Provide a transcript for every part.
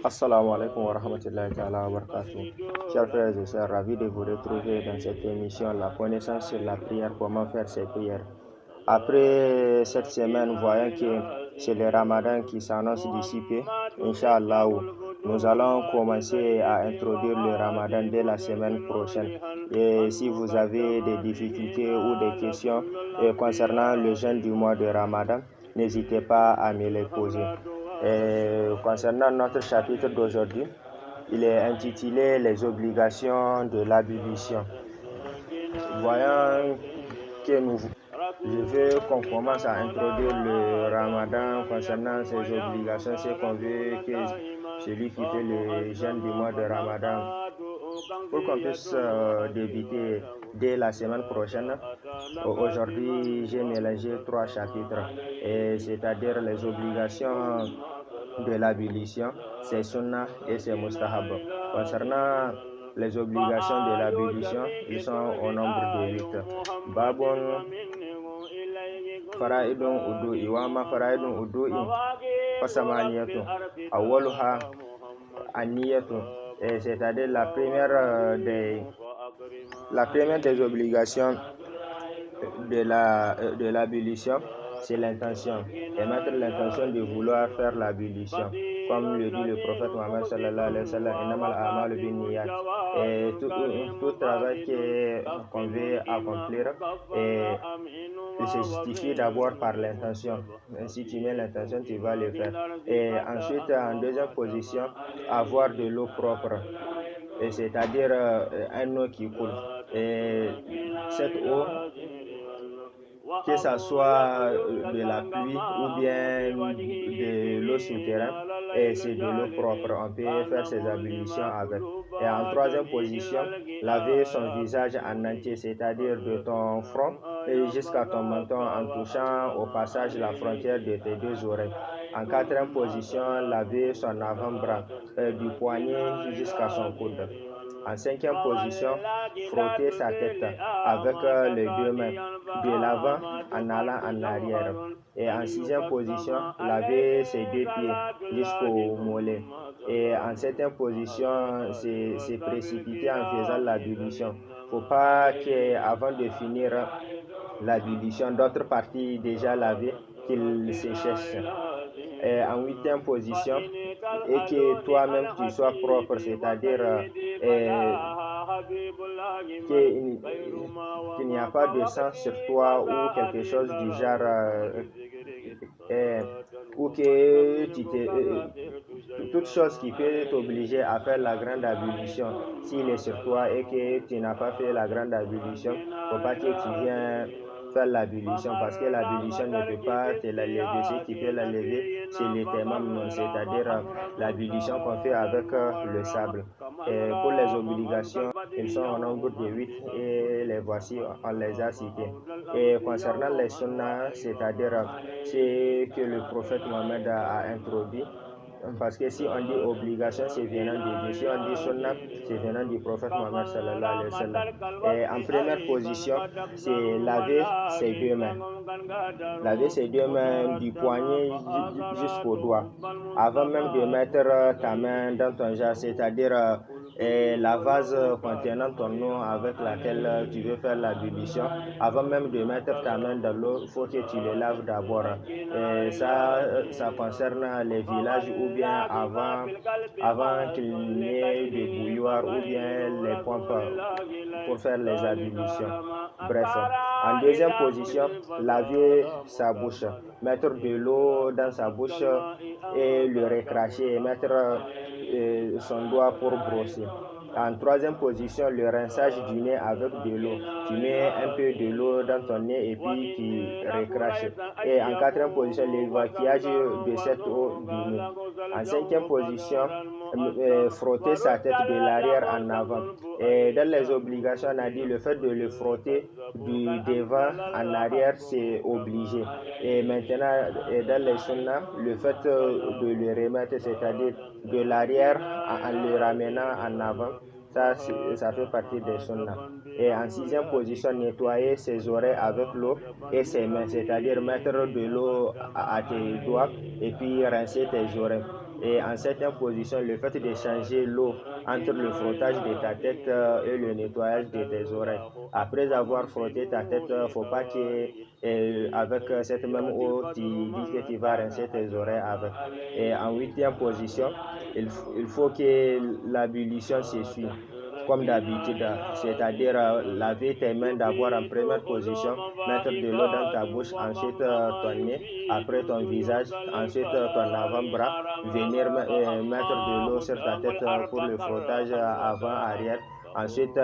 Assalamu alaikum wa rahmatullahi ta'ala wa barakatuh. Chers frères et sœurs, ravi de vous retrouver dans cette émission La connaissance sur la prière, comment faire ses prières. Après cette semaine, voyant que c'est le Ramadan qui s'annonce d'ici peu, Inch'Allah, nous allons commencer à introduire le Ramadan dès la semaine prochaine. Et si vous avez des difficultés ou des questions concernant le jeûne du mois de Ramadan, n'hésitez pas à me les poser. Concernant notre chapitre d'aujourd'hui, il est intitulé Les obligations de l'ablution. Voyant que je veux qu'on commence à introduire le Ramadan concernant ses obligations, c'est qu'on veut que celui qui fait le jeûne du mois de Ramadan, pour qu'on puisse débuter dès la semaine prochaine. Aujourd'hui, j'ai mélangé 3 chapitres, c'est-à-dire les obligations de l'ablution, c'est sunnah et c'est mustahab. Concernant les obligations de l'ablution, ils sont au nombre de 8. Babun faraidun udu'i wa ma faraidun udu'i fasamaniyatu awwaluha aniyatu, c'est-à-dire la première des obligations de l'ablution, c'est l'intention, et mettre l'intention de vouloir faire l'ablution, comme le dit le prophète Mohammed sallallahu alayhi wa sallam, innamal a'malu binniyat. Et tout travail qu'on veut accomplir, il se justifie d'abord par l'intention. Si tu mets l'intention, tu vas le faire. Et ensuite, en deuxième position, avoir de l'eau propre, c'est-à-dire un eau qui coule. Et cette eau, que ce soit de la pluie ou bien de l'eau souterraine, et c'est de l'eau propre, on peut faire ses ablutions avec. Et en troisième position, laver son visage en entier, c'est-à-dire de ton front et jusqu'à ton menton en touchant au passage la frontière de tes 2 oreilles. En quatrième position, laver son avant-bras du poignet jusqu'à son coude. En cinquième position, frotter sa tête avec les 2 mains, de l'avant en allant en arrière. Et en sixième position, laver ses 2 pieds jusqu'au mollet. Et en septième position, c'est précipiter en faisant l'ablution. Il ne faut pas qu'avant de finir l'ablution, d'autres parties déjà lavées, qu'il séchent. Et en huitième position, et que toi-même tu sois propre, c'est-à-dire qu'il n'y a pas de sang sur toi ou quelque chose du genre, ou que toute chose qui peut t'obliger à faire la grande ablution, s'il est sur toi et que tu n'as pas fait la grande ablution, il ne faut pas que tu viennes faire l'ablution, parce que l'ablution ne peut pas te la lever. Ce qui peut la lever, c'est le tayammum, c'est-à-dire l'ablution qu'on fait avec le sable. Et pour les obligations, ils sont au nombre de 8 et les voici, on les a cités. Et concernant les sunnahs, c'est-à-dire ce que le prophète Mohammed a introduit, parce que si on dit obligation, c'est venant de Dieu. Si on dit sunnah, c'est venant du prophète Mohammed sallallahu alayhi wa sallam. Et en première position, c'est laver ses 2 mains. Laver ses 2 mains du poignet jusqu'au doigt. Avant même de mettre ta main dans ton jarre, c'est-à-dire la vase contenant ton eau avec laquelle tu veux faire l'ablution, avant même de mettre ta main dans l'eau, il faut que tu le laves d'abord. Et ça concerne les villages ou bien avant qu'il n'y ait de bouilloire ou bien les pompes pour faire les ablutions. Bref, en deuxième position, laver sa bouche, mettre de l'eau dans sa bouche et le recracher et mettre son doigt pour brosser. En troisième position, le rinçage du nez avec de l'eau. Tu mets un peu de l'eau dans ton nez et puis tu recraches. Et en quatrième position, l'évacuage de cette eau du nez. En cinquième position, frotter sa tête de l'arrière en avant. Et dans les obligations, on a dit le fait de le frotter du devant en arrière, c'est obligé. Et maintenant, dans les sunnahs, le fait de le remettre, c'est-à-dire de l'arrière en le ramenant en avant, ça fait partie des sunnahs. Et en sixième position, nettoyer ses oreilles avec l'eau et ses mains, c'est-à-dire mettre de l'eau à tes doigts et puis rincer tes oreilles. Et en septième position, le fait de changer l'eau entre le frottage de ta tête et le nettoyage de tes oreilles. Après avoir frotté ta tête, il ne faut pas qu'avec cette même eau, tu dis que tu vas rincer tes oreilles avec. Et en huitième position, il faut que l'ablution s'essuie comme d'habitude, c'est-à-dire laver tes mains d'abord en première position, mettre de l'eau dans ta bouche, ensuite ton nez, après ton visage, ensuite ton avant-bras, venir mettre de l'eau sur ta tête pour le frottage avant-arrière, ensuite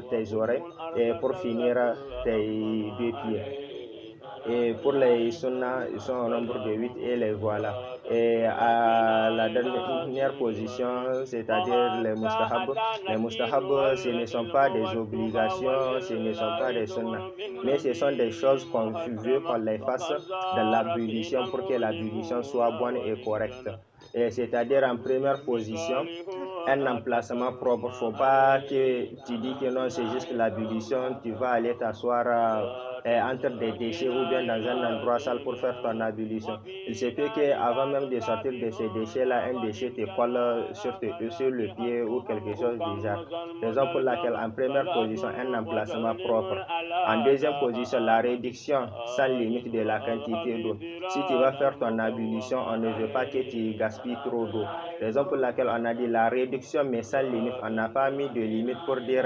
tes oreilles et pour finir tes deux pieds. Et pour les sunnahs, ils sont au nombre de 8 et les voilà. Et à la dernière position, c'est-à-dire les mustahabs, ce ne sont pas des obligations, ce ne sont pas des sunnahs, mais ce sont des choses qu'on veut qu'on les fasse dans l'ablution pour que l'ablution soit bonne et correcte. C'est-à-dire en première position, un emplacement propre. Il ne faut pas que tu dis que non, c'est juste l'ablution, tu vas aller t'asseoir entre des déchets ou bien dans un endroit sale pour faire ton ablution. Il se peut qu'avant même de sortir de ces déchets-là, un déchet te colle sur le pied ou quelque chose du genre. Raison pour laquelle en première position, un emplacement propre. En deuxième position, la réduction sans limite de la quantité d'eau. Si tu vas faire ton ablution, on ne veut pas que tu gaspilles trop d'eau. Raison pour laquelle on a dit la réduction mais sans limite. On n'a pas mis de limite pour dire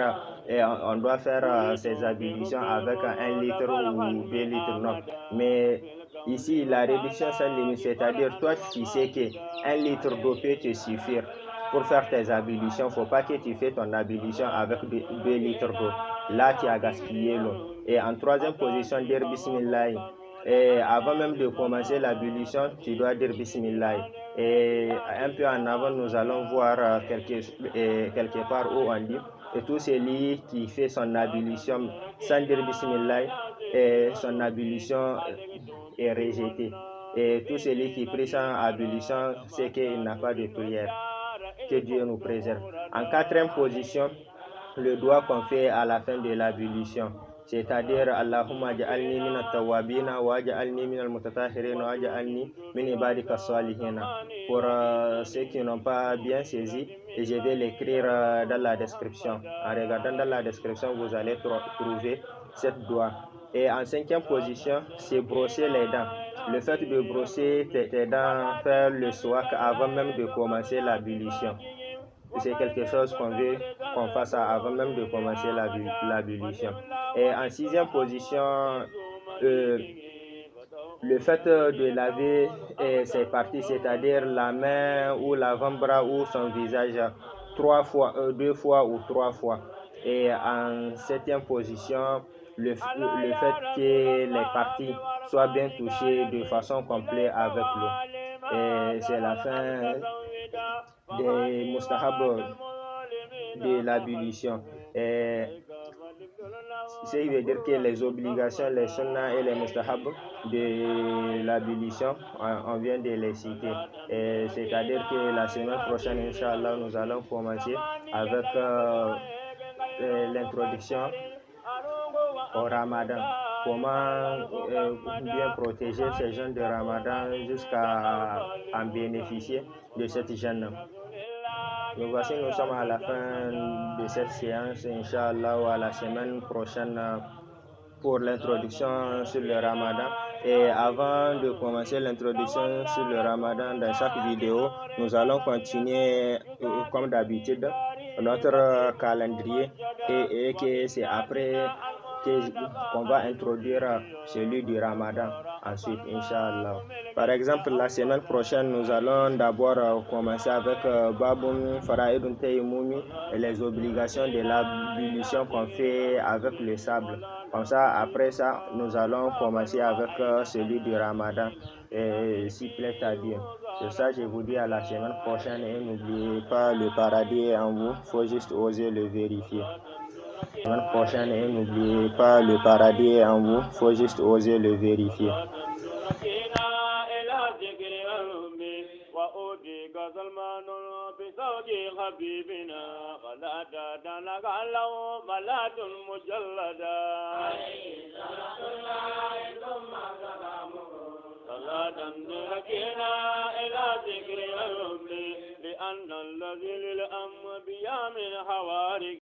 on doit faire ces ablutions avec 1 litre ou 2 litres, non. Mais ici, la réduction sans limite, c'est-à-dire toi, tu sais que 1 litre d'eau peut te suffire pour faire tes ablutions. Il ne faut pas que tu fais ton ablution avec 2 litres d'eau. Là, tu as gaspillé l'eau. Et en troisième position, dire Bismillah. Et avant même de commencer l'ablution, tu dois dire Bismillah. Et un peu en avant, nous allons voir quelque part où on dit et tout celui qui fait son ablution sans dire Bismillah, et son ablution est rejetée. Et tout celui qui prie sans ablution, c'est qu'il n'a pas de prière. Que Dieu nous préserve. En quatrième position, le doigt qu'on fait à la fin de l'ablution, c'est-à-dire Allahumma ja'alni min at-tawwabina wa ja'alni min al-mutatahhirin wa ja'alni min ibadika salihin. Pour ceux qui n'ont pas bien saisi, et je vais l'écrire dans la description. En regardant dans la description, vous allez trouver cette doigt. Et en cinquième position, c'est brosser les dents. Le fait de brosser tes dents, faire le souak avant même de commencer l'ablution. C'est quelque chose qu'on veut qu'on fasse avant même de commencer l'ablution. Et en sixième position, le fait de laver ses parties, c'est-à-dire la main ou l'avant-bras ou son visage 2 fois ou 3 fois. Et en septième position, le fait que les parties soient bien touchées de façon complète avec l'eau. Et c'est la fin des mustahabs de l'ablution. Ce qui veut dire que les obligations, les sunnahs et les mustahabs de l'ablution, on vient de les citer. C'est-à-dire que la semaine prochaine, Inch'Allah, nous allons commencer avec l'introduction au Ramadan. Comment bien protéger ces jeunes de Ramadan jusqu'à en bénéficier de cette jeûne. Donc voici, nous sommes à la fin de cette séance, Inch'Allah, ou à la semaine prochaine pour l'introduction sur le Ramadan. Et avant de commencer l'introduction sur le Ramadan, dans chaque vidéo, nous allons continuer comme d'habitude notre calendrier et que c'est après qu'on va introduire celui du Ramadan ensuite, Inch'Allah. Par exemple, la semaine prochaine, nous allons d'abord commencer avec Baboun Fara'idun Taymumi et les obligations de l'ablution qu'on fait avec le sable. Comme ça, après ça, nous allons commencer avec celui du Ramadan. Et s'il plaît à Dieu. Sur ça, je vous dis à la semaine prochaine et n'oubliez pas, le paradis est en vous. Il faut juste oser le vérifier. La semaine prochaine et n'oubliez pas, le paradis est en vous. Il faut juste oser le vérifier. بزوج حبيبنا فلا تدنك له ملات مجلدا عليه صلاة الله ثم سلامه صلاة تركنا إلى ذكر الرب لأن الذي للأنبياء من حوارك